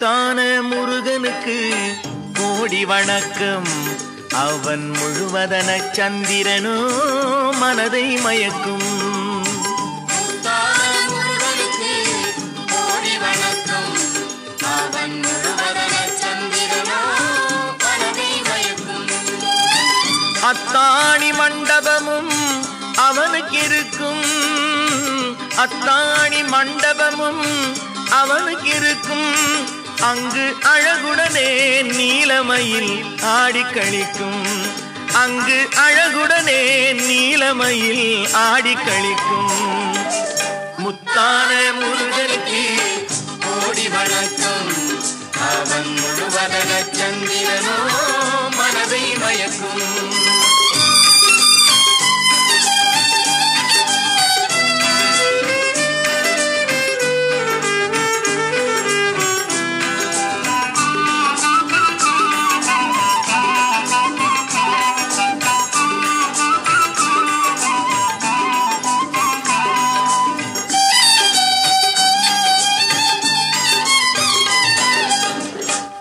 முத்தான முருகனுக்கு கோடி வணக்கம். அவன் முழுவதன சந்திரனோ மனதை மயக்கும். அத்தாணி மண்டபமும் அவனுக்கு இருக்கும். அத்தாணி மண்டபமும் அவனுக்கு இருக்கும். அங்கு அழகுடனே நீலமயில் ஆடி கழிக்கும். அங்கு அழகுடனே நீலமயில் ஆடி கழிக்கும். முத்தான முருகனுக்கு கோடி வணக்கம். அவன் முழுவதன சந்திரனோ மனதை மயக்கும்.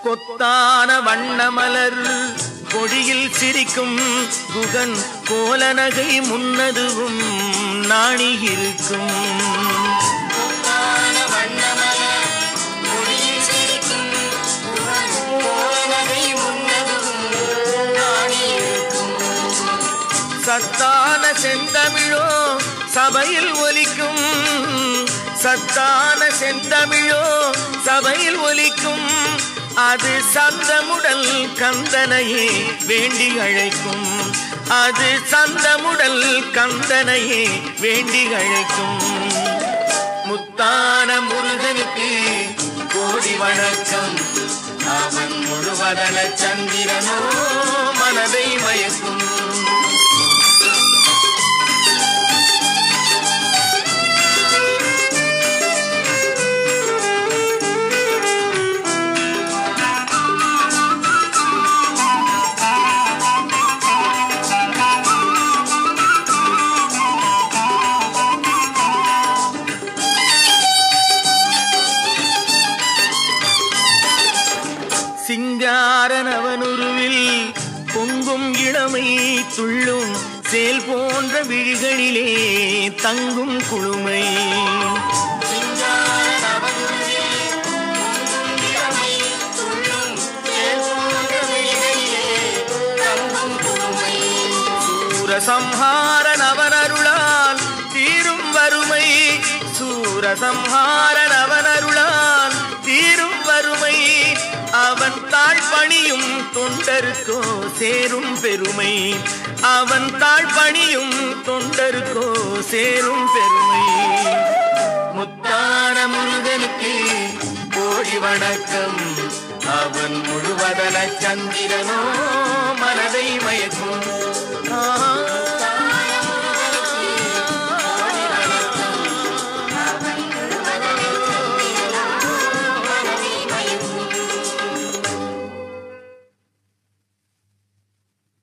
கொத்தான வண்ணமலர் கொடியில் சிரிக்கும். குகன் கோலநகை முன்னதுவும் நாணி இருக்கும். சத்தான செந்தமிழோ சபையில் ஒலிக்கும். சத்தான செந்தமிழோ சபையில் ஒலிக்கும். அது சந்தமுடல் கந்தனையே வேண்டி அழைக்கும். அது சந்தமுடல் கந்தனையே வேண்டி அழைக்கும். முத்தான முருகனுக்கு கோடி வணக்கம். அவன் முழுவதன சந்திரனோ மனதை மயக்கும். சிங்காரனவனுருவில் பொங்கும் இளமை துள்ளும். சேல் போன்ற விழிகளிலே தங்கும் குளுமை. சூரசம்ஹாரன் அவன் அருளால் தீரும் வறுமை. சூரசம்ஹாரன் அவன் அருளால் தீரும் வறுமை. அவன் தாழ்பணியும் தொண்டருக்கோ சேரும் பெருமை. அவன் தாழ்பணியும் தொண்டருக்கோ சேரும் பெருமை. முத்தான முருகனுக்கு கோடி வணக்கம். அவன் முழுவதன சந்திரனோ மனதை மயக்கும்.